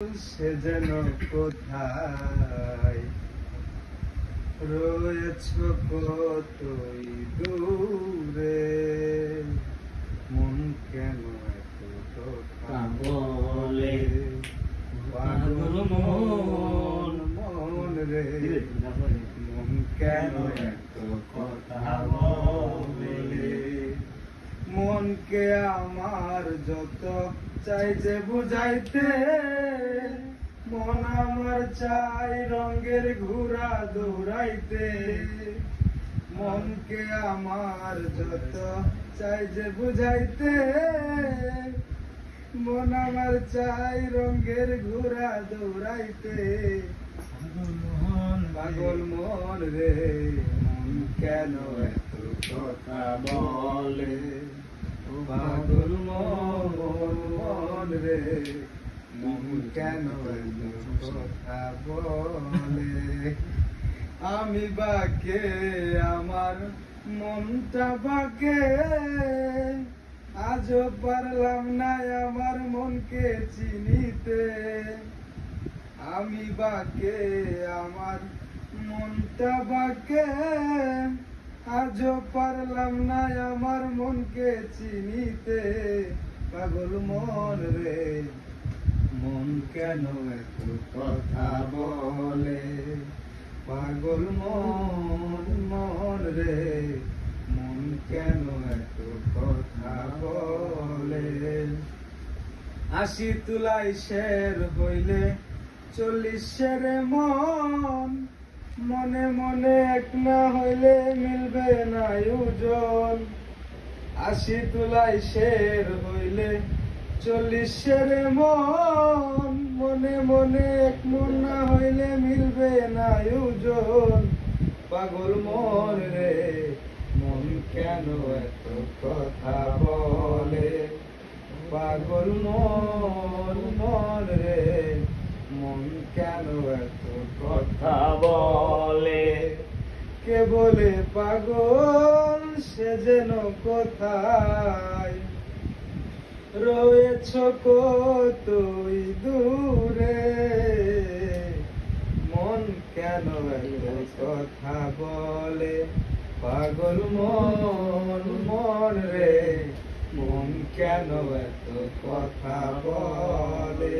সে যেন কোথায় রয়েছ কতই দূরে, মন কেন এত কথা বলে, পাগল মন মন রে, মন কেন এত কথা বলে। মনকে আমার যত চাই যে বুঝাইতে, মন আমার চাই রঙের ঘোড়া দৌড়াইতে। মনকে আমার যত চাই যে বুঝাইতে, মন আমার চাই রঙের ঘোড়া দৌড়াইতে। পাগল মন রে, মন কেন এত কথা বলে, পাগল মন রে, মন কেন এত কথা বলে। আমি বাকে আমার মনটা বাকে, আজও পারলাম না আমার মনকে চিনিতে। আমি বাকে আমার মনটা বাকে, আজও পারলাম না আমার মনকে চিনিতে। পাগল মন রে, মন কেন এত কথা বলে, পাগল মন মন রে, মন কেন এত কথা বলে। ৮০ তুলাই শের হইলে ৪০ শেরে মন, মনে মনে এক না হইলে মিলবে না ওজন। ৮০ তুলাই শের হইলে ৪০ শেরে মন, মনে মনে এক মন না হইলে মিলবে না ওজন। পাগল মন রে, মন কেন এত কথা বলে, পাগল মন মন রে, মন কেন এত কথা বলে। কে বলে পাগল সে যেন কোথায় রয়েছ কতই দূরে, মন কেন এত কথা বলে। পাগল মন মন রে, মন কেন এত কথা বলে।